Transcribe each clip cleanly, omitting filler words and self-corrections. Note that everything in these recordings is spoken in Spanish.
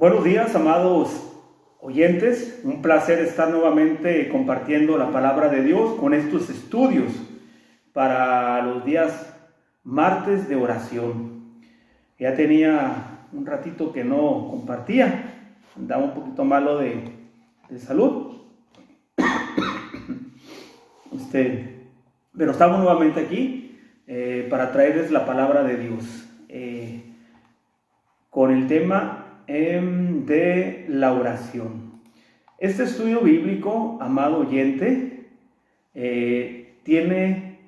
Buenos días, amados oyentes. Un placer estar nuevamente compartiendo la palabra de Dios con estos estudios para los días martes de oración. Ya tenía un ratito que no compartía, andaba un poquito malo de salud. Pero estamos nuevamente aquí para traerles la palabra de Dios con el tema de la oración. Este estudio bíblico, amado oyente, tiene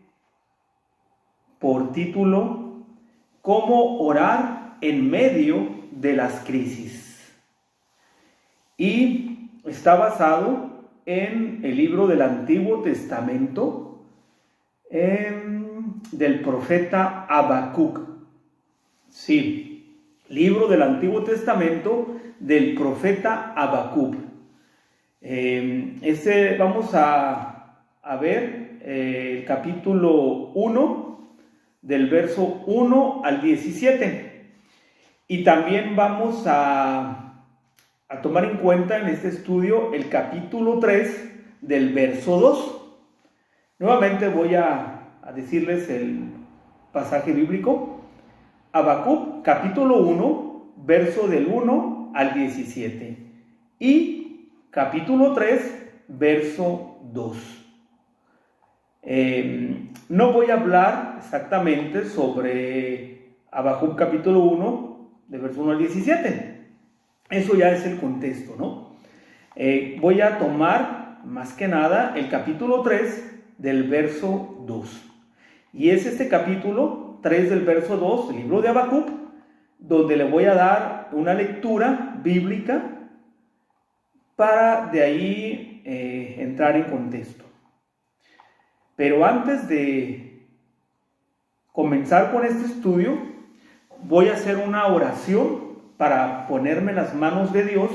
por título ¿Cómo orar en medio de las crisis? Y está basado en el libro del Antiguo Testamento del profeta Habacuc. Sí, libro del Antiguo Testamento del profeta Habacuc. Vamos a ver el capítulo 1 del verso 1 al 17. Y también vamos a tomar en cuenta en este estudio el capítulo 3 del verso 2. Nuevamente voy a decirles el pasaje bíblico. Habacuc, capítulo 1, verso del 1 al 17. Y capítulo 3, verso 2. No voy a hablar exactamente sobre Habacuc, capítulo 1, de verso 1 al 17. Eso ya es el contexto, ¿no? Voy a tomar, más que nada, el capítulo 3 del verso 2. Y es este capítulo 3 del verso 2, el libro de Habacuc, donde le voy a dar una lectura bíblica para de ahí entrar en contexto. Pero antes de comenzar con este estudio, voy a hacer una oración para ponerme en las manos de Dios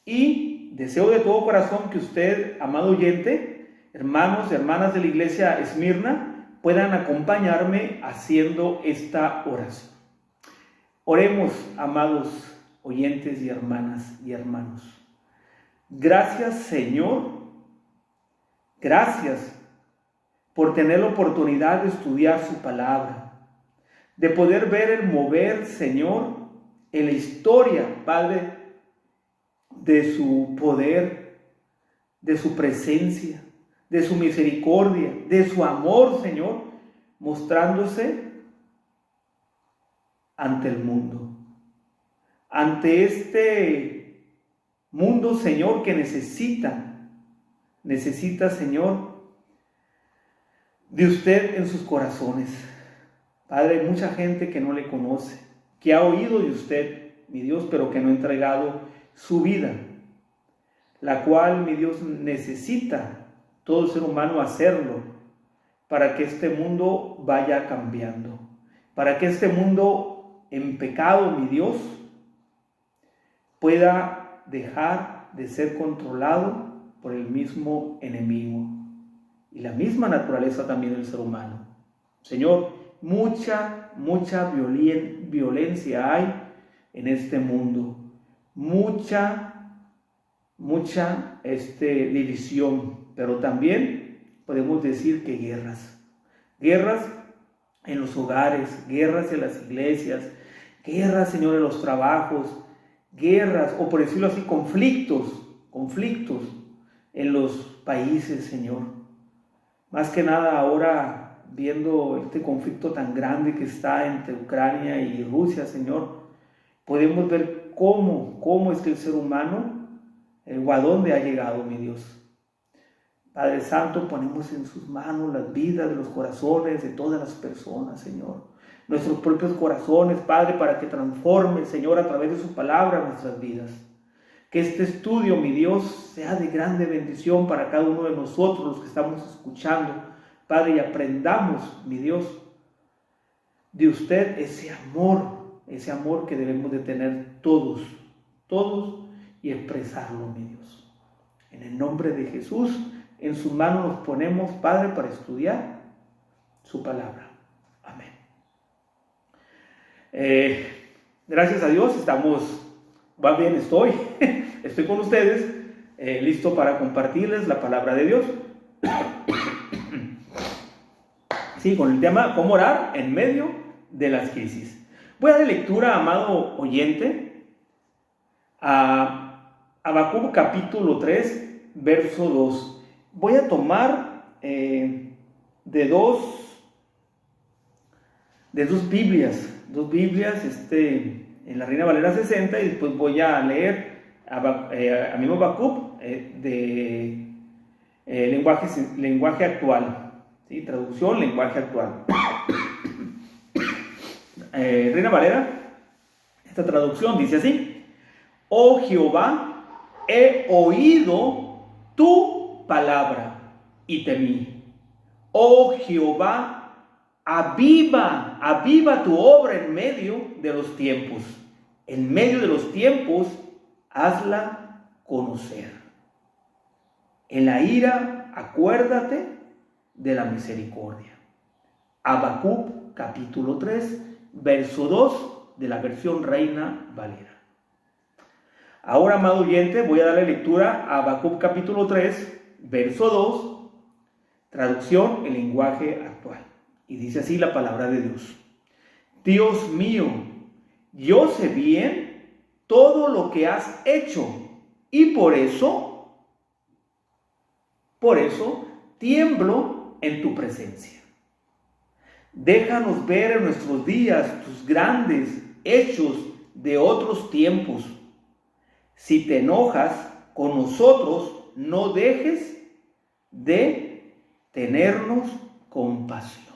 y deseo de todo corazón que usted, amado oyente, hermanos y hermanas de la iglesia Esmirna, puedan acompañarme haciendo esta oración. Oremos, amados oyentes y hermanas y hermanos. Gracias, Señor. Gracias por tener la oportunidad de estudiar su palabra, de poder ver el mover, Señor, en la historia, Padre, de su poder, de su presencia, de su misericordia, de su amor, Señor, mostrándose ante el mundo. Ante este mundo, Señor, que necesita, Señor, de usted en sus corazones. Padre, hay mucha gente que no le conoce, que ha oído de usted, mi Dios, pero que no ha entregado su vida, la cual, mi Dios, necesita todo ser humano hacerlo para que este mundo vaya cambiando, para que este mundo en pecado, mi Dios, pueda dejar de ser controlado por el mismo enemigo y la misma naturaleza también del ser humano. Señor, mucha violencia hay en este mundo, mucha división, pero también podemos decir que guerras en los hogares, guerras en las iglesias, guerras, Señor, en los trabajos, guerras, o por decirlo así, conflictos en los países, Señor. Más que nada ahora, viendo este conflicto tan grande que está entre Ucrania y Rusia, Señor, podemos ver cómo es que el ser humano, o a dónde ha llegado, mi Dios. Padre Santo, ponemos en sus manos las vidas de los corazones de todas las personas, Señor. Nuestros propios corazones, Padre, para que transforme, Señor, a través de su palabra nuestras vidas. Que este estudio, mi Dios, sea de grande bendición para cada uno de nosotros, los que estamos escuchando, Padre, y aprendamos, mi Dios, de usted ese amor que debemos de tener todos, y expresarlo, mi Dios. En el nombre de Jesús, en sus manos nos ponemos, Padre, para estudiar su palabra. Amén. Gracias a Dios estamos Va bien, estoy con ustedes, listo para compartirles la palabra de Dios. Sí, con el tema cómo orar en medio de las crisis. Voy a dar lectura, amado oyente, a Habacuc capítulo 3, verso 2. Voy a tomar de dos Biblias, en la Reina Valera 60, y después voy a leer a mismo Habacuc de lenguaje actual. ¿Sí? Traducción, lenguaje actual. Reina Valera, esta traducción dice así: Oh Jehová, he oído tu palabra y temí. Oh Jehová, aviva tu obra en medio de los tiempos. En medio de los tiempos, hazla conocer. En la ira, acuérdate de la misericordia. Habacuc capítulo 3, verso 2 de la versión Reina Valera. Ahora, amado oyente, voy a darle lectura a Habacuc capítulo 3, verso 2, traducción en lenguaje actual. Y dice así la palabra de Dios: Dios mío, yo sé bien todo lo que has hecho, y por eso tiemblo en tu presencia. Déjanos ver en nuestros días tus grandes hechos de otros tiempos. Si te enojas con nosotros, no dejes de tenernos compasión.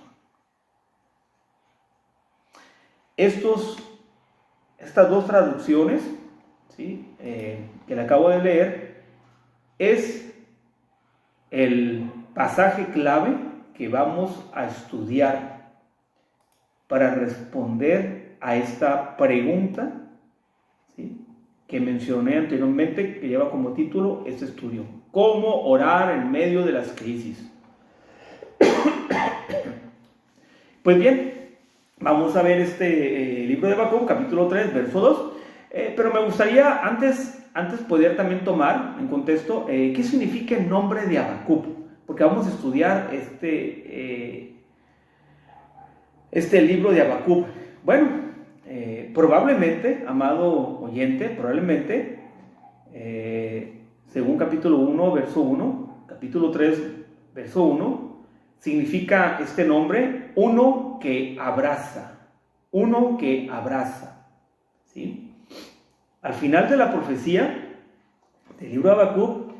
Estas dos traducciones, ¿sí? Que le acabo de leer, es el pasaje clave que vamos a estudiar para responder a esta pregunta, ¿sí?, que mencioné anteriormente, que lleva como título este estudio: ¿Cómo orar en medio de las crisis? Pues bien, vamos a ver este libro de Habacuc, capítulo 3, verso 2. Pero me gustaría antes poder también tomar en contexto qué significa el nombre de Habacuc, porque vamos a estudiar este libro de Habacuc. Bueno, probablemente, amado oyente, según capítulo 1, verso 1, capítulo 3, verso 1, significa este nombre uno que abraza, ¿sí? Al final de la profecía del libro de Habacuc,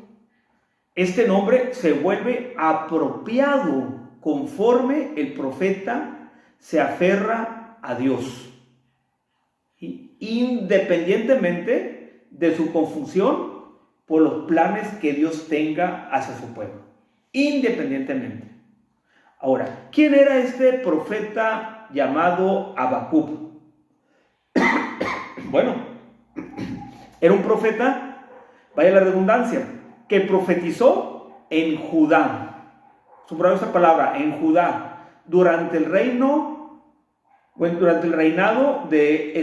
este nombre se vuelve apropiado conforme el profeta se aferra a Dios, independientemente de su confusión por los planes que Dios tenga hacia su pueblo. Independientemente. Ahora, ¿quién era este profeta llamado Habacuc? Bueno, era un profeta, vaya la redundancia, que profetizó en Judá. Subrayo esa palabra, en Judá, durante el reinado de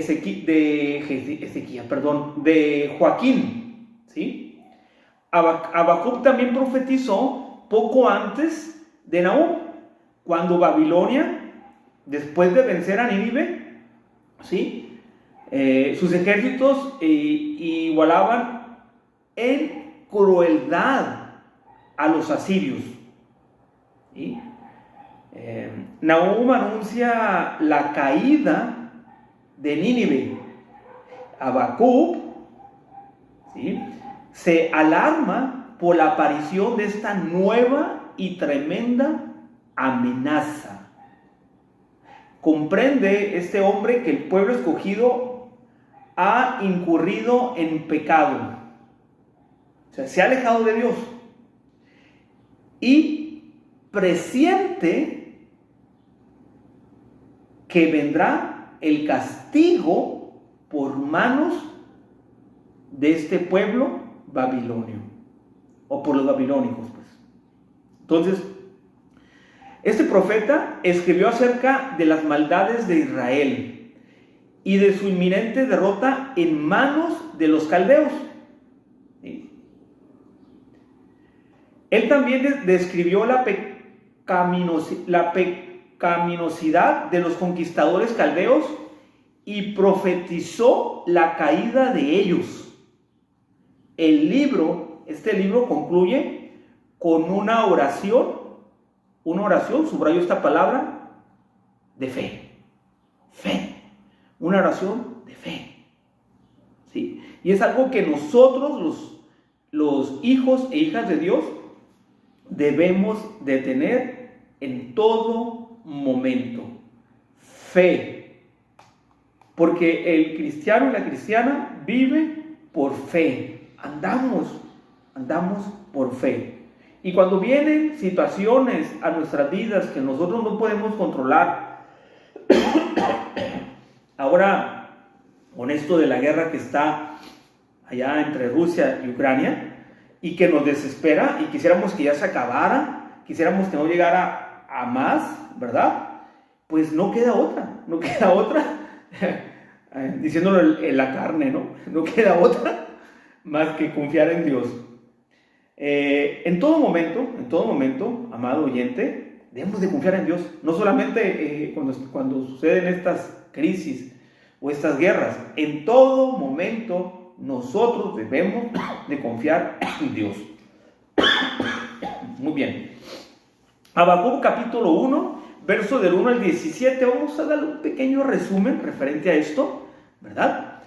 Joaquín, ¿sí? Habacuc también profetizó poco antes de Nahum, cuando Babilonia, después de vencer a Nínive, ¿sí?, sus ejércitos igualaban en crueldad a los asirios, ¿sí? Nahum anuncia la caída de Nínive. Habacuc, ¿sí?, se alarma por la aparición de esta nueva y tremenda amenaza. Comprende este hombre que el pueblo escogido ha incurrido en pecado, o sea, se ha alejado de Dios, y presiente que vendrá el castigo por manos de este pueblo babilonio, o por los babilónicos, pues. Entonces, este profeta escribió acerca de las maldades de Israel y de su inminente derrota en manos de los caldeos. ¿Sí? Él también describió la pecaminosidad de los conquistadores caldeos y profetizó la caída de ellos. Este libro concluye con una oración, subrayo esta palabra, de fe. Fe. Una oración de fe. ¿Sí? Y es algo que nosotros, los hijos e hijas de Dios, debemos de tener en todo momento. Fe. Porque el cristiano y la cristiana vive por fe. Andamos por fe. Y cuando vienen situaciones a nuestras vidas que nosotros no podemos controlar, ahora con esto de la guerra que está allá entre Rusia y Ucrania, y que nos desespera y quisiéramos que ya se acabara, quisiéramos que no llegara a más, ¿verdad? Pues no queda otra, diciéndolo en la carne, no queda otra más que confiar en Dios. En todo momento, amado oyente, debemos de confiar en Dios, no solamente cuando suceden estas crisis o estas guerras, en todo momento nosotros debemos de confiar en Dios. Muy bien. Habacuc capítulo 1, verso del 1 al 17, vamos a darle un pequeño resumen referente a esto, ¿verdad?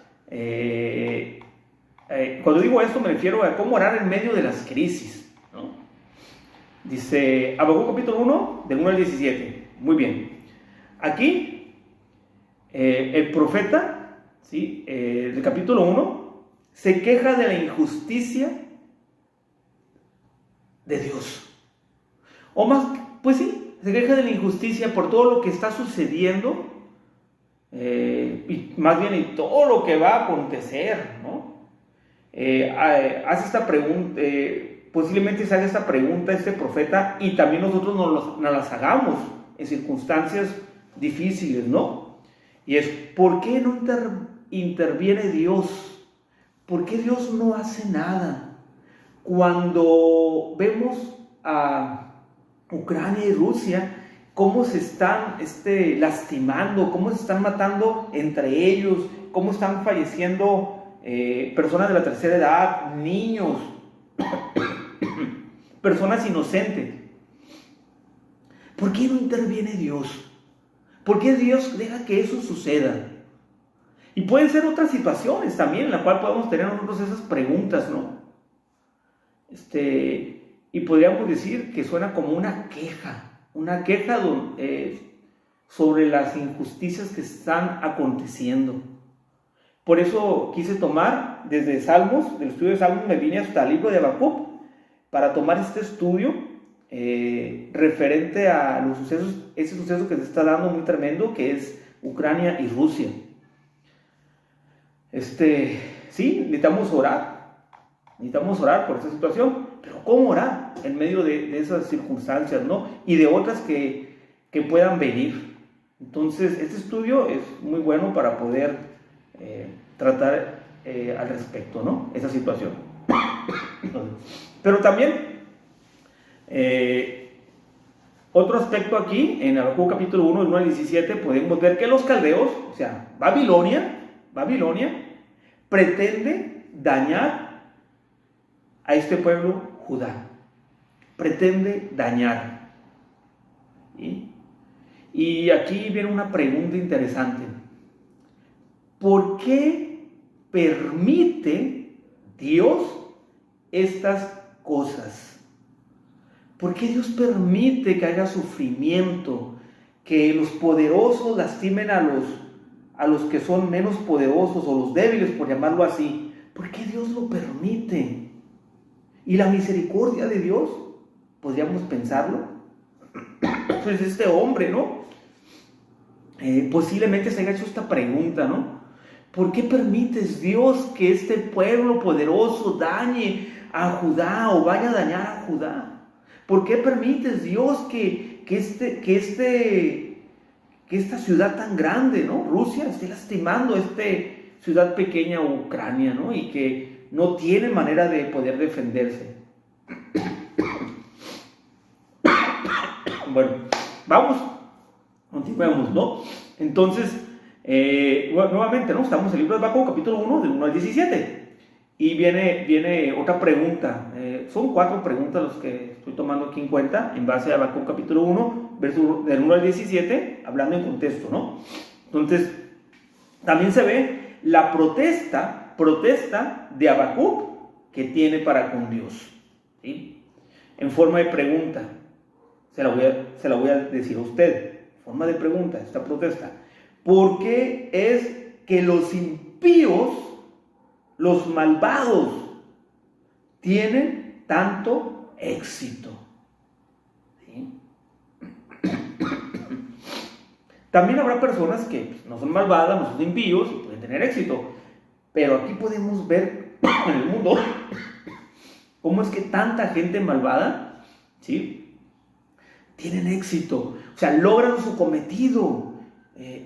Cuando digo esto me refiero a cómo orar en medio de las crisis, ¿no? Dice Habacuc capítulo 1, del 1 al 17. Muy bien. Aquí el profeta, ¿sí? Del capítulo 1, se queja de la injusticia de Dios. O más, pues sí, se queja de la injusticia por todo lo que está sucediendo, y más bien y todo lo que va a acontecer, ¿no? Hace esta pregunta, posiblemente se haga esta pregunta este profeta y también nosotros nos las hagamos en circunstancias difíciles, ¿no? Y es, ¿por qué no interviene Dios? ¿Por qué Dios no hace nada? Cuando vemos a Ucrania y Rusia, cómo se están lastimando, cómo se están matando entre ellos, cómo están falleciendo personas de la tercera edad, niños, personas inocentes. ¿Por qué no interviene Dios? ¿Por qué Dios deja que eso suceda? Y pueden ser otras situaciones también en la cual podemos tener nosotros esas preguntas, ¿no? Y podríamos decir que suena como una queja sobre las injusticias que están aconteciendo. Por eso quise tomar desde Salmos, del estudio de Salmos me vine hasta el libro de Habacuc para tomar este estudio referente a los sucesos, ese suceso que se está dando muy tremendo, que es Ucrania y Rusia. Sí, necesitamos orar por esta situación, pero ¿cómo orar en medio de esas circunstancias, ¿no? Y de otras que puedan venir. Entonces, este estudio es muy bueno para poder tratar al respecto, ¿no? Esa situación. Pero también, otro aspecto aquí, en Habacuc capítulo 1, del 1 al 17, podemos ver que los caldeos, o sea, Babilonia, pretende dañar a este pueblo Judá. Pretende dañar. ¿Sí? Y aquí viene una pregunta interesante. ¿Por qué permite Dios estas cosas? ¿Por qué Dios permite que haya sufrimiento, que los poderosos lastimen a los que son menos poderosos o los débiles, por llamarlo así? ¿Por qué Dios lo permite? ¿Y la misericordia de Dios? ¿Podríamos pensarlo? Pues este hombre, ¿no? Posiblemente se haya hecho esta pregunta, ¿no? ¿Por qué permites, Dios, que este pueblo poderoso dañe a Judá o vaya a dañar a Judá? ¿Por qué permites, Dios, que que esta ciudad tan grande, ¿no? Rusia, esté lastimando a esta ciudad pequeña, Ucrania, ¿no? Y que no tiene manera de poder defenderse. Bueno, continuemos, ¿no? Entonces, nuevamente, ¿no? Estamos en el libro de Habacuc, capítulo 1, del 1 al 17. Y viene otra pregunta. Son 4 preguntas las que estoy tomando aquí en cuenta, en base a Habacuc, capítulo 1, verso del 1 al 17, hablando en contexto, ¿no? Entonces, también se ve la protesta de Habacuc que tiene para con Dios, ¿sí? En forma de pregunta. Se la voy a decir a usted, forma de pregunta, esta protesta. ¿Por qué es que los impíos, los malvados, tienen tanto éxito? ¿Sí? También habrá personas que no son malvadas, no son impíos y pueden tener éxito. Pero aquí podemos ver en el mundo cómo es que tanta gente malvada, ¿sí?, tienen éxito, o sea, logran su cometido,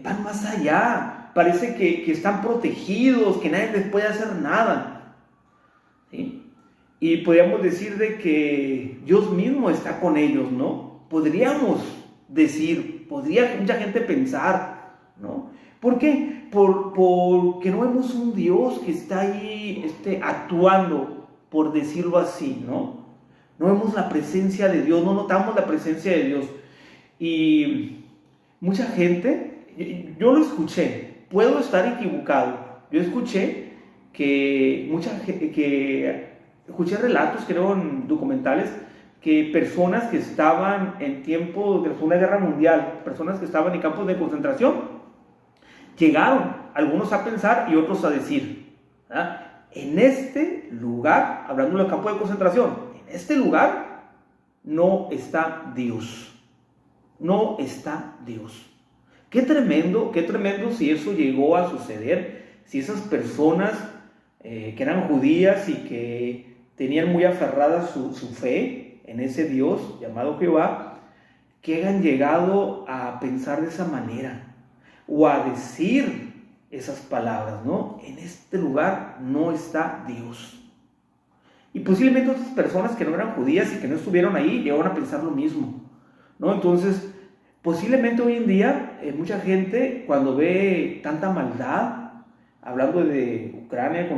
van más allá, parece que están protegidos, que nadie les puede hacer nada, ¿sí? Y podríamos decir de que Dios mismo está con ellos, ¿no? Podríamos decir, podría mucha gente pensar, ¿no? ¿Por qué? Porque no vemos un Dios que está ahí actuando, por decirlo así, ¿no? No vemos la presencia de Dios, no notamos la presencia de Dios. Y mucha gente, yo lo escuché, puedo estar equivocado, yo escuché que escuché relatos, creo, en documentales, que personas que estaban en tiempo de la Segunda Guerra Mundial, personas que estaban en campos de concentración, llegaron algunos a pensar y otros a decir, ¿verdad?, en este lugar, hablando del campo de concentración, en este lugar no está Dios. No está Dios. Qué tremendo si eso llegó a suceder, si esas personas que eran judías y que tenían muy aferrada su fe en ese Dios llamado Jehová, que hayan llegado a pensar de esa manera o a decir esas palabras, ¿no? En este lugar no está Dios. Y posiblemente otras personas que no eran judías y que no estuvieron ahí llegaron a pensar lo mismo, ¿no? Entonces, posiblemente hoy en día mucha gente, cuando ve tanta maldad, hablando de Ucrania,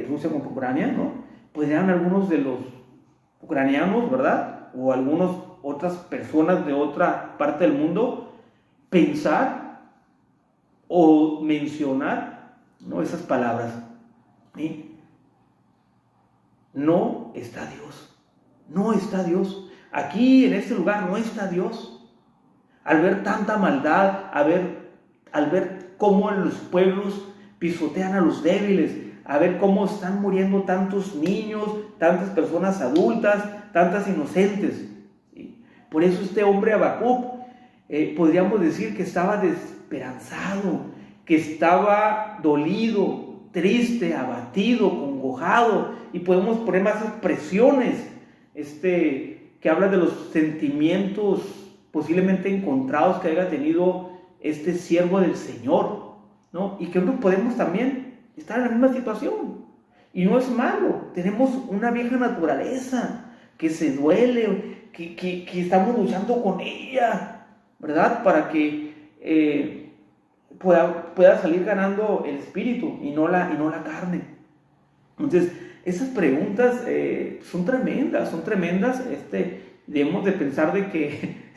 Rusia contra Ucrania, ¿no?, podrían algunos de los ucranianos, ¿verdad?, o algunas otras personas de otra parte del mundo, pensar o mencionar, ¿no?, esas palabras, ¿sí? No está Dios, no está Dios. Aquí en este lugar no está Dios. Al ver tanta maldad, al ver cómo en los pueblos pisotean a los débiles, a ver cómo están muriendo tantos niños, tantas personas adultas, tantas inocentes, ¿sí? Por eso este hombre Habacuc, podríamos decir que estaba desesperanzado, que estaba dolido, triste, abatido, congojado, y podemos poner más expresiones que habla de los sentimientos posiblemente encontrados que haya tenido este siervo del Señor, ¿no? Y que nosotros podemos también estar en la misma situación, y no es malo. Tenemos una vieja naturaleza que se duele, que estamos luchando con ella, ¿verdad?, para que pueda salir ganando el espíritu y no la carne. Entonces, esas preguntas son tremendas. Debemos de pensar de que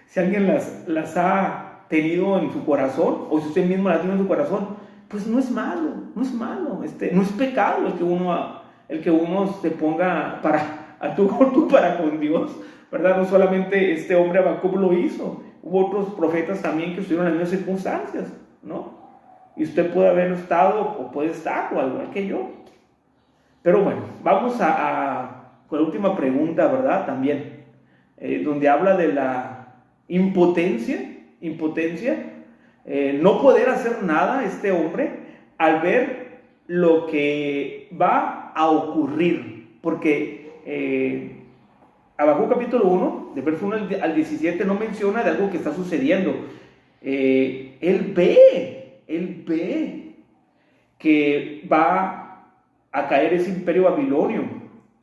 si alguien las ha tenido en su corazón, o si usted mismo las tiene en su corazón, pues no es malo, no es pecado el que uno se ponga a tú para con Dios, ¿verdad? No solamente este hombre Habacuc lo hizo, hubo otros profetas también que estuvieron en las mismas circunstancias, ¿no? Y usted puede haber estado o puede estar, o al igual que yo. Pero bueno, vamos con la última pregunta, ¿verdad? También, donde habla de la impotencia, no poder hacer nada este hombre al ver lo que va a ocurrir, porque Habacuc capítulo 1, de verso 1 al 17, no menciona de algo que está sucediendo. Él ve que va a caer ese imperio babilonio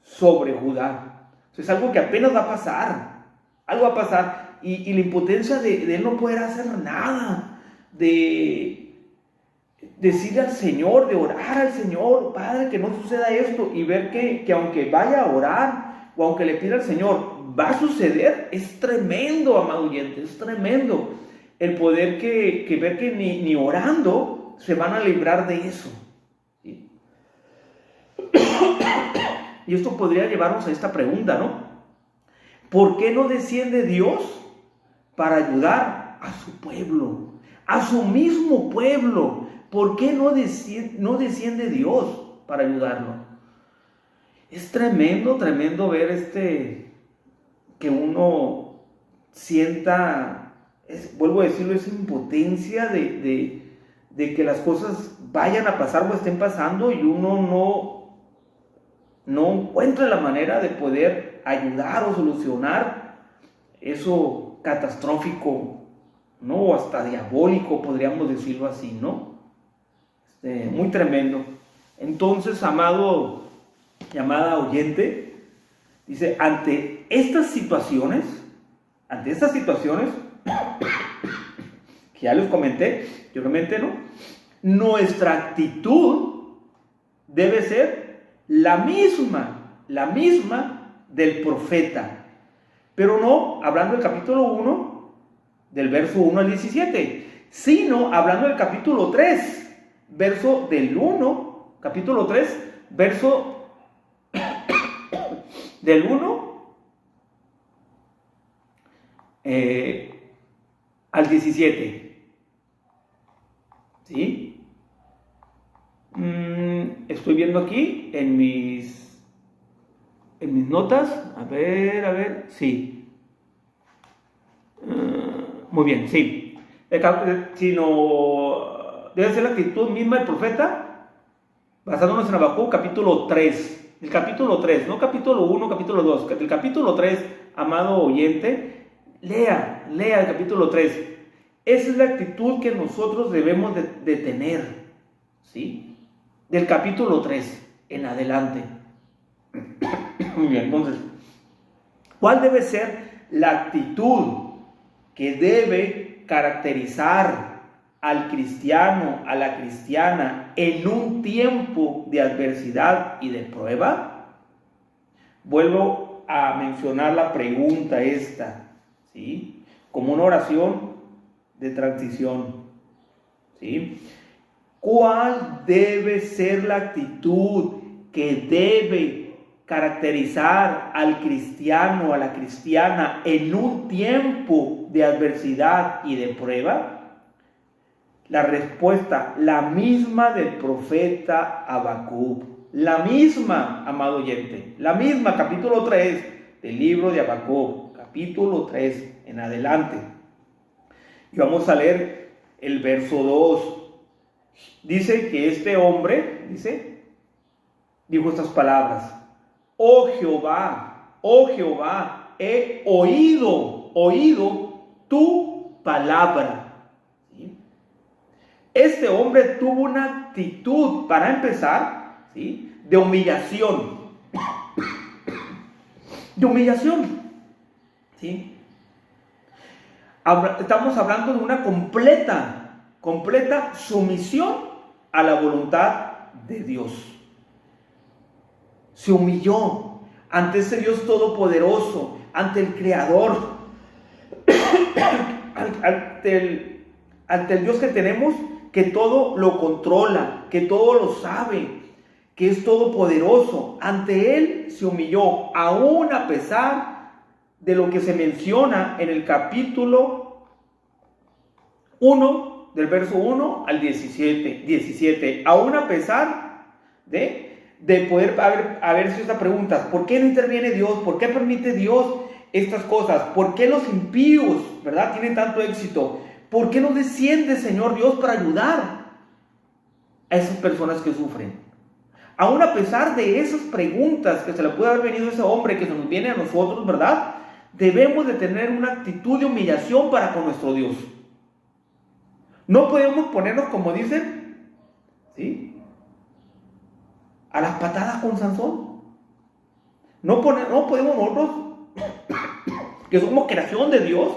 sobre Judá. Es algo que apenas va a pasar. Algo va a pasar. Y la impotencia de él no poder hacer nada. De decirle al Señor, de orar al Señor, Padre, que no suceda esto. Y ver que aunque vaya a orar, o aunque le pida al Señor, va a suceder. Es tremendo, amado oyente, es tremendo el poder que ver que ni orando se van a librar de eso. ¿Sí? Y esto podría llevarnos a esta pregunta, ¿no? ¿Por qué no desciende Dios para ayudar a su pueblo, a su mismo pueblo? ¿Por qué no desciende Dios para ayudarlo? Es tremendo ver que uno sienta, vuelvo a decirlo, esa impotencia de que las cosas vayan a pasar o estén pasando y uno no encuentra la manera de poder ayudar o solucionar eso catastrófico, ¿no? O hasta diabólico, podríamos decirlo así, ¿no? Muy tremendo. Entonces, amado y amada oyente, dice, ante estas situaciones, que ya les comenté, yo realmente no, nuestra actitud debe ser la misma del profeta, pero no hablando del capítulo 1, del verso 1 al 17, sino hablando del capítulo 3, verso del 1, capítulo 3, verso del 1 al 17. ¿Sí? Estoy viendo aquí en mis notas. A ver, sí. Muy bien, sí. Sino debe ser la actitud misma del profeta, basándonos en Habacuc capítulo 3. El capítulo 3, no capítulo 1, capítulo 2. El capítulo 3, amado oyente, lea el capítulo 3. Esa es la actitud que nosotros debemos de tener, ¿sí? Del capítulo 3 en adelante. Muy bien, entonces, ¿cuál debe ser la actitud que debe caracterizar al cristiano, a la cristiana, en un tiempo de adversidad y de prueba? Vuelvo a mencionar la pregunta esta, ¿sí? Como una oración de transición, ¿sí? ¿Cuál debe ser la actitud que debe caracterizar al cristiano, a la cristiana, en un tiempo de adversidad y de prueba? La respuesta, la misma del profeta Habacuc. La misma, amado oyente. La misma, capítulo 3 del libro de Habacuc. Capítulo 3 en adelante. Y vamos a leer el verso 2. Dice que este hombre, dijo estas palabras. Oh Jehová, he oído tu palabra. Este hombre tuvo una actitud, para empezar, ¿sí?, de humillación. De humillación. ¿Sí? Estamos hablando de una completa sumisión a la voluntad de Dios. Se humilló ante ese Dios todopoderoso, ante el Creador, ante el Dios que tenemos, que todo lo controla, que todo lo sabe, que es todopoderoso. Ante Él se humilló, aún a pesar de lo que se menciona en el capítulo 1, del verso 1 al 17. Aún a pesar de poder haberse esta pregunta: ¿por qué no interviene Dios? ¿Por qué permite Dios estas cosas? ¿Por qué los impíos, verdad, tienen tanto éxito? ¿Por qué no desciende, Señor Dios, para ayudar a esas personas que sufren? Aún a pesar de esas preguntas que se le puede haber venido a ese hombre, que se nos viene a nosotros, ¿verdad? Debemos de tener una actitud de humillación para con nuestro Dios. No podemos ponernos, como dicen, ¿sí?, a las patadas con Sansón. No podemos nosotros, que somos creación de Dios,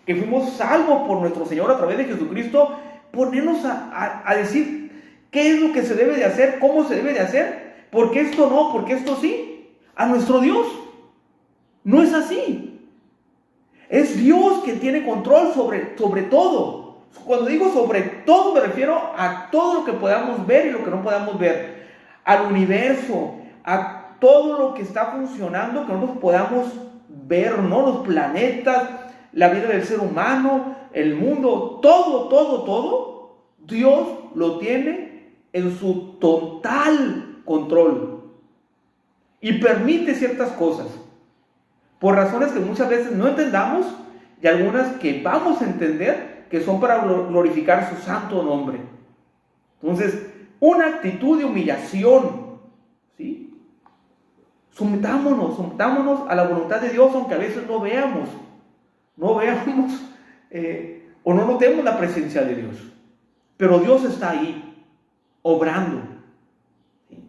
que fuimos salvos por nuestro Señor a través de Jesucristo, ponernos a decir qué es lo que se debe de hacer, cómo se debe de hacer, porque esto no, porque esto sí, a nuestro Dios. No es así. Es Dios quien tiene control sobre todo. Cuando digo sobre todo, me refiero a todo lo que podamos ver y lo que no podamos ver, al universo, a todo lo que está funcionando, que nosotros podamos ver, ¿no? Los planetas, la vida del ser humano, el mundo, todo, Dios lo tiene en su total control y permite ciertas cosas por razones que muchas veces no entendamos y algunas que vamos a entender que son para glorificar su santo nombre. Entonces, una actitud de humillación, ¿sí? Sometámonos a la voluntad de Dios, aunque a veces no veamos o no notemos la presencia de Dios. Pero Dios está ahí, obrando. ¿Sí?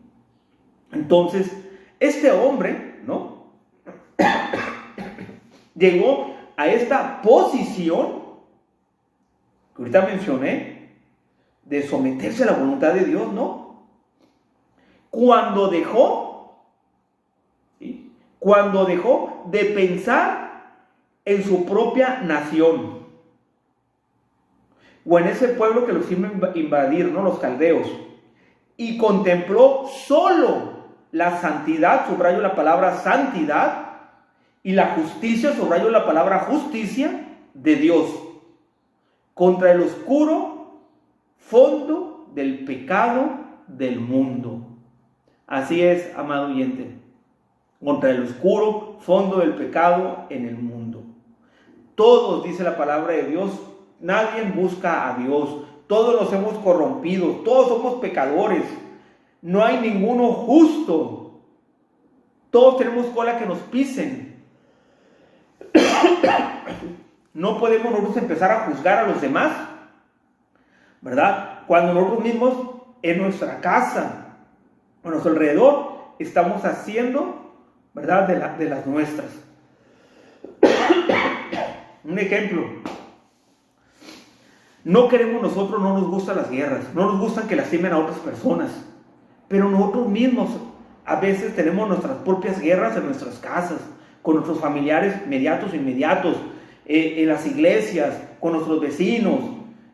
Entonces, este hombre, ¿no?, llegó a esta posición que ahorita mencioné, de someterse a la voluntad de Dios, ¿no? Cuando dejó de pensar en su propia nación, o en ese pueblo que los iba a invadir, ¿no?, los caldeos, y contempló solo la santidad, subrayo la palabra santidad, y la justicia, subrayo la palabra justicia, de Dios, contra el oscuro fondo del pecado del mundo. Así es, amado oyente, contra el oscuro fondo del pecado en el mundo. Todos, dice la palabra de Dios, nadie busca a Dios, todos nos hemos corrompido, todos somos pecadores, no hay ninguno justo, todos tenemos cola que nos pisen. No podemos nosotros empezar a juzgar a los demás, ¿verdad?, cuando nosotros mismos en nuestra casa, a nuestro alrededor, estamos haciendo, ¿verdad?, de las nuestras. Un ejemplo: no nos gustan las guerras, no nos gustan que lastimen a otras personas, pero nosotros mismos a veces tenemos nuestras propias guerras en nuestras casas, con nuestros familiares inmediatos e inmediatos, en las iglesias, con nuestros vecinos,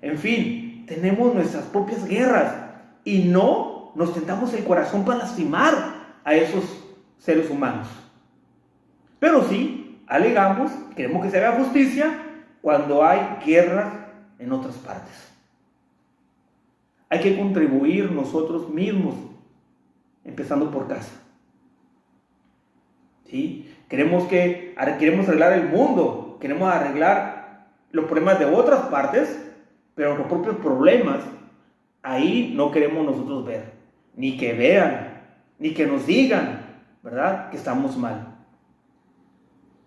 en fin, tenemos nuestras propias guerras y no nos tentamos el corazón para lastimar a esos seres humanos. Pero sí, alegamos, queremos que se haga justicia cuando hay guerras en otras partes. Hay que contribuir nosotros mismos, empezando por casa. ¿Sí? Queremos arreglar el mundo, queremos arreglar los problemas de otras partes, pero los propios problemas, ahí no queremos nosotros ver, ni que vean, ni que nos digan, ¿verdad?, que estamos mal.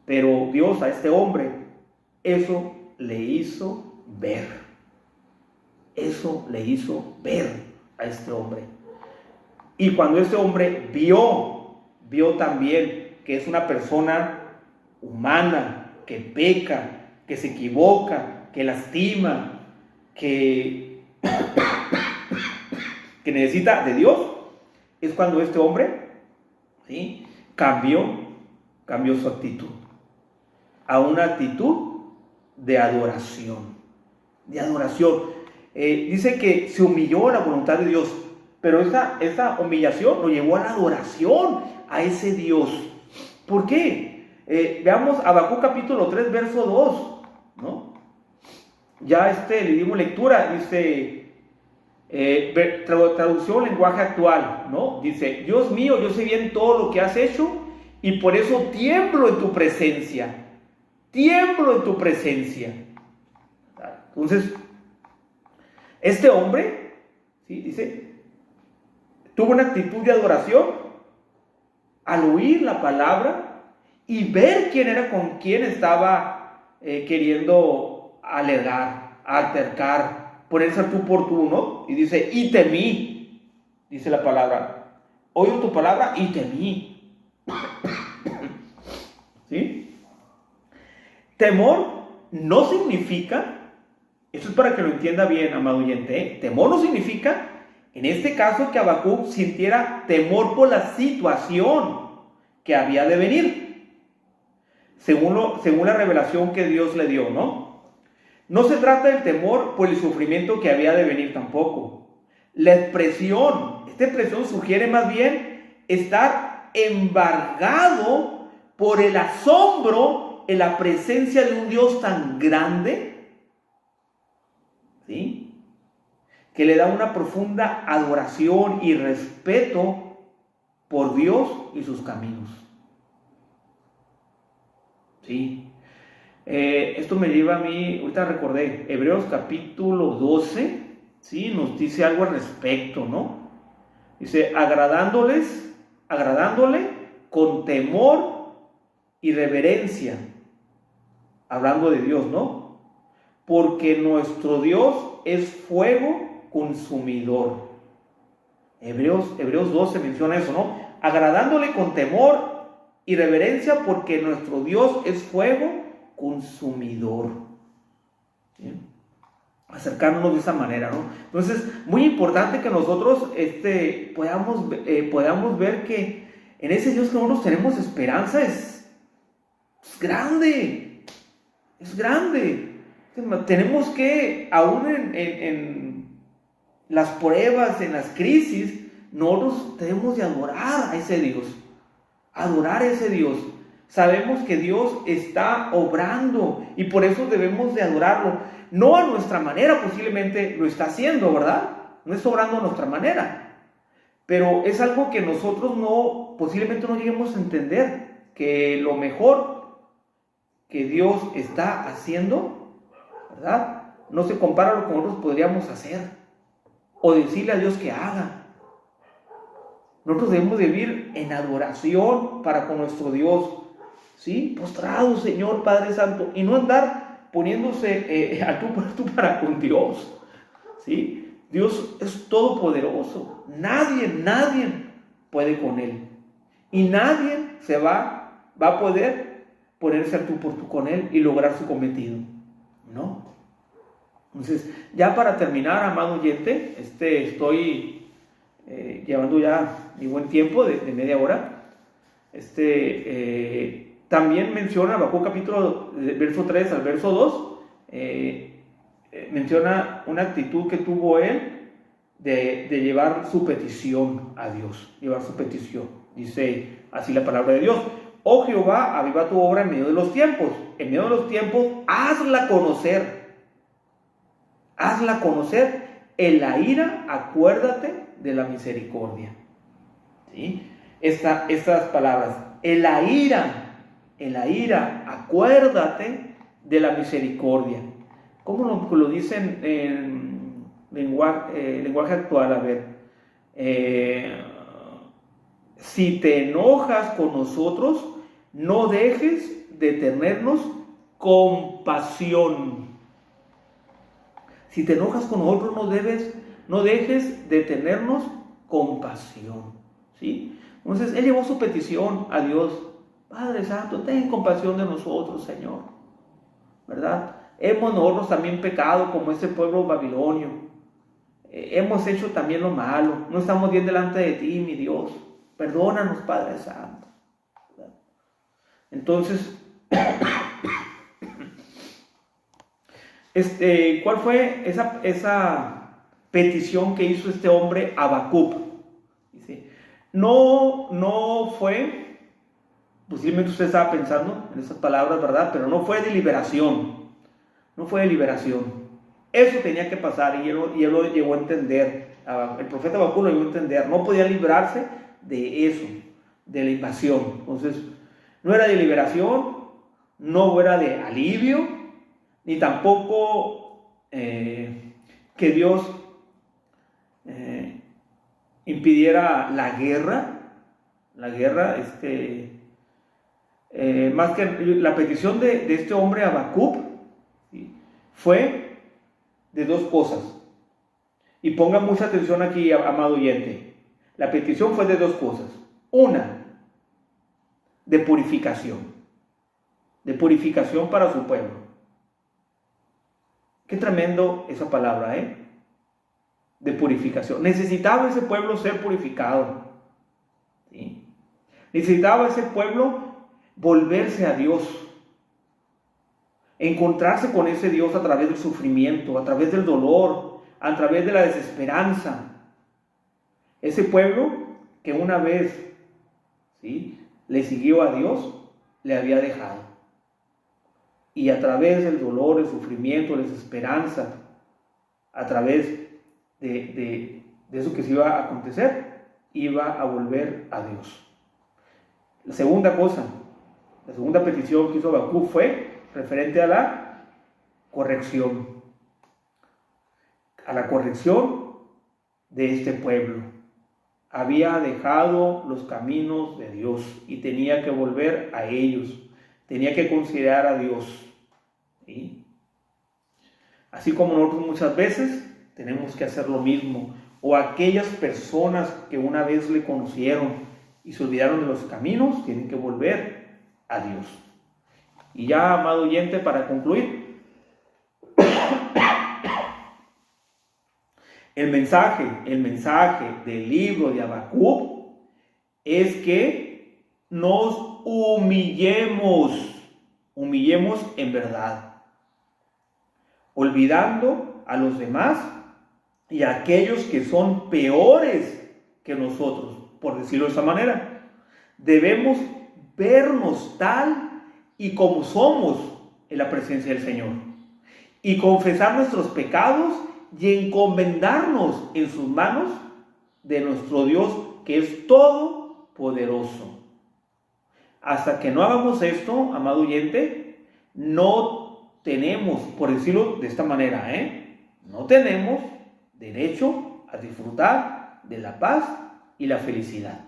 Pero Dios a este hombre, eso le hizo ver. Eso le hizo ver a este hombre. Y cuando este hombre vio también que es una persona humana, que peca, que se equivoca, que lastima, que necesita de Dios, es cuando este hombre, ¿sí?, cambió su actitud a una actitud de adoración. Dice que se humilló a la voluntad de Dios, pero esa humillación lo llevó a la adoración a ese Dios. ¿Por qué? Veamos Habacuc capítulo 3, verso 2, ¿no? Ya le dimos lectura, dice, traducción lenguaje actual, ¿no? Dice: Dios mío, yo sé bien todo lo que has hecho y por eso tiemblo en tu presencia. Tiemblo en tu presencia. Entonces, este hombre, ¿sí?, dice, tuvo una actitud de adoración al oír la palabra y ver quién era con quién estaba queriendo alegar, altercar, ponerse a tú por tú, ¿no? Y dice, y temí, dice la palabra, oigo tu palabra y temí. ¿Sí? Temor no significa, esto es para que lo entienda bien, amado oyente, temor no significa, en este caso, que Habacuc sintiera temor por la situación que había de venir, según la revelación que Dios le dio, ¿no? No se trata del temor por el sufrimiento que había de venir tampoco. Esta expresión sugiere más bien estar embargado por el asombro en la presencia de un Dios tan grande, ¿sí?, que le da una profunda adoración y respeto por Dios y sus caminos. ¿Sí? Esto me lleva a mí, ahorita recordé, Hebreos capítulo 12, ¿sí?, nos dice algo al respecto, ¿no? Dice, agradándole con temor y reverencia, hablando de Dios, ¿no? Porque nuestro Dios es fuego consumidor. Hebreos 12 menciona eso, ¿no? Agradándole con temor y reverencia porque nuestro Dios es fuego consumidor. ¿Sí? Acercarnos de esa manera, ¿no? Entonces, muy importante que nosotros podamos ver que en ese Dios que nosotros tenemos esperanza es grande, es grande. Tenemos que, aún en las pruebas, en las crisis, nosotros tenemos de adorar a ese Dios, adorar a ese Dios. Sabemos que Dios está obrando y por eso debemos de adorarlo. No a nuestra manera, posiblemente lo está haciendo, ¿verdad? No está obrando a nuestra manera, pero es algo que nosotros posiblemente no lleguemos a entender, que lo mejor que Dios está haciendo, ¿verdad?, no se compara a lo que nosotros podríamos hacer o decirle a Dios que haga. Nosotros debemos vivir en adoración para con nuestro Dios, ¿sí? Postrados, Señor Padre Santo, y no andar poniéndose a tú por tú para con Dios, ¿sí? Dios es todopoderoso, nadie puede con Él, y nadie va a poder ponerse a tú por tú con Él y lograr su cometido, ¿no? Entonces, ya para terminar, amado oyente, estoy llevando ya mi buen tiempo de media hora. También menciona Habacuc capítulo verso 3 al verso 2, menciona una actitud que tuvo él de llevar su petición a Dios, llevar su petición. Dice así la palabra de Dios: oh Jehová, aviva tu obra en medio de los tiempos, hazla conocer. Hazla conocer, en la ira acuérdate de la misericordia. ¿Sí? Estas palabras, en la ira acuérdate de la misericordia. ¿Cómo lo dicen en lenguaje actual? A ver, si te enojas con nosotros, no dejes de tenernos compasión. Si te enojas con nosotros, no dejes de tenernos compasión, ¿sí? Entonces, él llevó su petición a Dios. Padre Santo, ten compasión de nosotros, Señor, ¿verdad? Hemos nosotros también pecado como ese pueblo babilonio. Hemos hecho también lo malo. No estamos bien delante de ti, mi Dios. Perdónanos, Padre Santo, ¿verdad? Entonces, ¿cuál fue esa petición que hizo este hombre Habacuc? Dice, no fue, posiblemente usted estaba pensando en esas palabras, ¿verdad? Pero no fue de liberación, Eso tenía que pasar y él lo llegó a entender. El profeta Habacuc lo llegó a entender. No podía librarse de eso, de la invasión. Entonces, no era de liberación, no era de alivio, ni tampoco que Dios impidiera la guerra, más que la petición de este hombre Habacuc, ¿sí?, fue de dos cosas. Y ponga mucha atención aquí, amado oyente. La petición fue de dos cosas. Una, de purificación para su pueblo. Qué tremendo esa palabra, de purificación. Necesitaba ese pueblo ser purificado, ¿sí? Necesitaba ese pueblo volverse a Dios, encontrarse con ese Dios a través del sufrimiento, a través del dolor, a través de la desesperanza. Ese pueblo que una vez, ¿sí?, le siguió a Dios, le había dejado. Y a través del dolor, el sufrimiento, la desesperanza, a través de eso que se iba a acontecer, iba a volver a Dios. La segunda petición que hizo Habacuc fue referente a la corrección. A la corrección de este pueblo. Había dejado los caminos de Dios y tenía que volver a ellos. Tenía que considerar a Dios, ¿sí? Así como nosotros muchas veces tenemos que hacer lo mismo. O aquellas personas que una vez le conocieron y se olvidaron de los caminos, tienen que volver a Dios. Y ya, amado oyente, para concluir, el mensaje del libro de Habacuc es que nos humillemos en verdad, olvidando a los demás y a aquellos que son peores que nosotros, por decirlo de esta manera. Debemos vernos tal y como somos en la presencia del Señor y confesar nuestros pecados y encomendarnos en sus manos de nuestro Dios, que es todopoderoso. Hasta que no hagamos esto, amado oyente, no tenemos, por decirlo de esta manera, no tenemos derecho a disfrutar de la paz y la felicidad.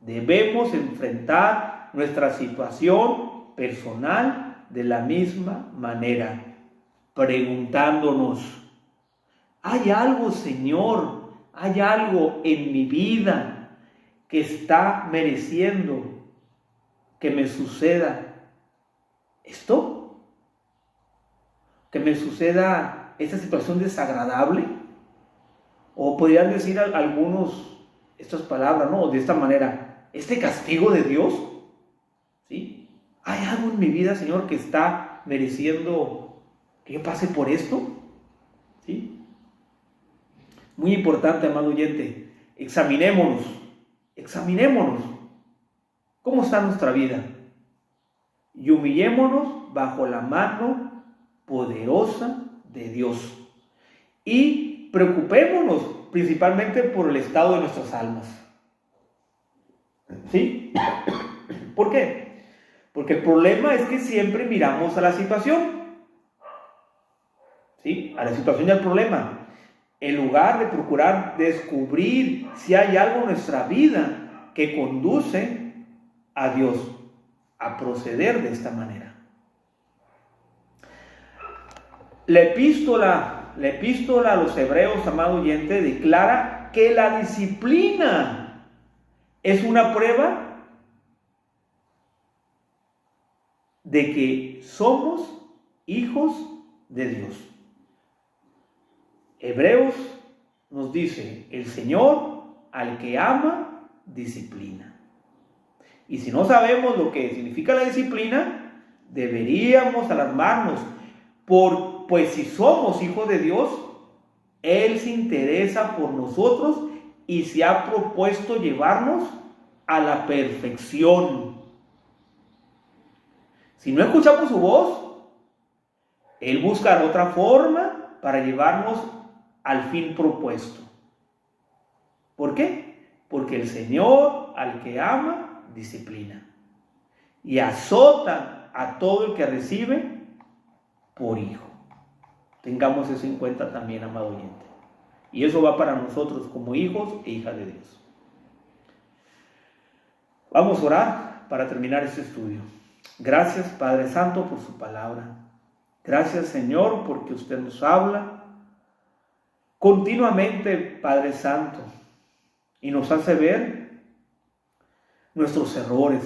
Debemos enfrentar nuestra situación personal de la misma manera, preguntándonos: ¿hay algo, Señor? ¿Hay algo en mi vida que está mereciendo que me suceda esto? ¿Que me suceda esta situación desagradable? O podrían decir algunos estas palabras, ¿no?, de esta manera: ¿este castigo de Dios? ¿Sí? ¿Hay algo en mi vida, Señor, que está mereciendo que yo pase por esto? ¿Sí? Muy importante, amado oyente, examinémonos. ¿Cómo está nuestra vida? Y humillémonos bajo la mano poderosa de Dios. Y preocupémonos principalmente por el estado de nuestras almas. ¿Sí? ¿Por qué? Porque el problema es que siempre miramos a la situación. ¿Sí? A la situación y al problema, en lugar de procurar descubrir si hay algo en nuestra vida que conduce a Dios a proceder de esta manera. La epístola a los Hebreos, amado oyente, declara que la disciplina es una prueba de que somos hijos de Dios. Hebreos nos dice: el Señor al que ama, disciplina. Y si no sabemos lo que significa la disciplina, deberíamos alarmarnos, pues si somos hijos de Dios, Él se interesa por nosotros y se ha propuesto llevarnos a la perfección. Si no escuchamos su voz, Él buscará otra forma para llevarnos al fin propuesto. ¿Por qué? Porque el Señor al que ama, disciplina y azota a todo el que recibe por hijo. Tengamos eso en cuenta también, amado oyente. Y eso va para nosotros como hijos e hijas de Dios. Vamos a orar para terminar este estudio. Gracias, Padre Santo, por su palabra. Gracias, Señor, porque usted nos habla continuamente, Padre Santo, y nos hace ver nuestros errores.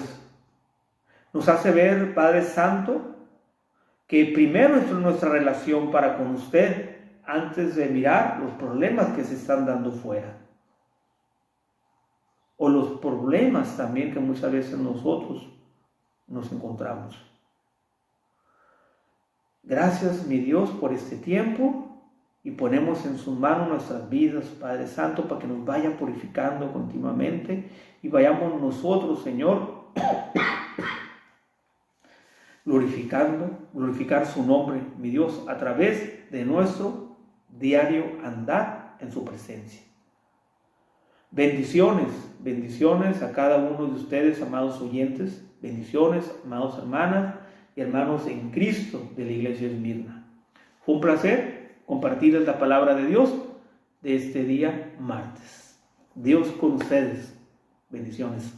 Nos hace ver, Padre Santo, que primero es nuestra relación para con usted antes de mirar los problemas que se están dando fuera. O los problemas también que muchas veces nosotros nos encontramos. Gracias, mi Dios, por este tiempo, y ponemos en sus manos nuestras vidas, Padre Santo, para que nos vaya purificando continuamente y vayamos nosotros, Señor, glorificar su nombre, mi Dios, a través de nuestro diario andar en su presencia. Bendiciones a cada uno de ustedes, amados oyentes, bendiciones, amados hermanas y hermanos en Cristo de la Iglesia de Esmirna. Fue un placer compartirles la palabra de Dios de este día martes. Dios con ustedes. Bendiciones.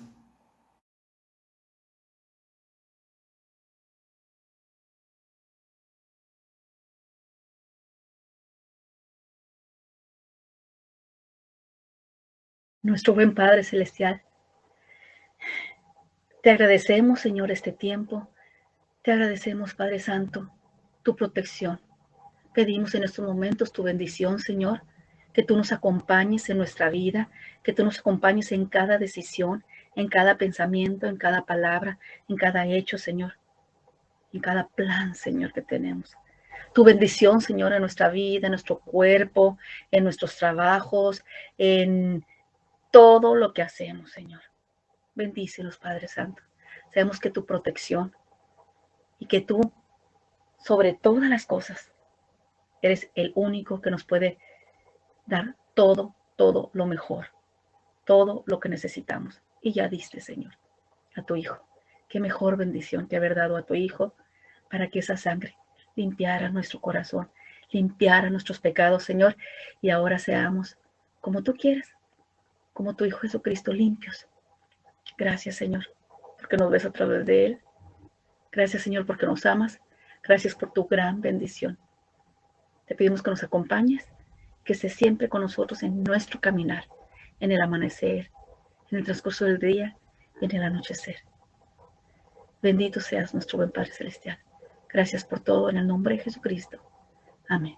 Nuestro buen Padre Celestial, te agradecemos, Señor, este tiempo. Te agradecemos, Padre Santo, tu protección. Pedimos en estos momentos tu bendición, Señor, que tú nos acompañes en nuestra vida, que tú nos acompañes en cada decisión, en cada pensamiento, en cada palabra, en cada hecho, Señor, en cada plan, Señor, que tenemos. Tu bendición, Señor, en nuestra vida, en nuestro cuerpo, en nuestros trabajos, en todo lo que hacemos, Señor. Bendícelos, Padre Santo. Sabemos que tu protección y que tú, sobre todas las cosas, eres el único que nos puede dar todo lo mejor, todo lo que necesitamos. Y ya diste, Señor, a tu Hijo. Qué mejor bendición que haber dado a tu Hijo para que esa sangre limpiara nuestro corazón, limpiara nuestros pecados, Señor, y ahora seamos como tú quieres, como tu Hijo Jesucristo, limpios. Gracias, Señor, porque nos ves a través de Él. Gracias, Señor, porque nos amas. Gracias por tu gran bendición. Te pedimos que nos acompañes, que estés siempre con nosotros en nuestro caminar, en el amanecer, en el transcurso del día y en el anochecer. Bendito seas nuestro buen Padre Celestial. Gracias por todo en el nombre de Jesucristo. Amén.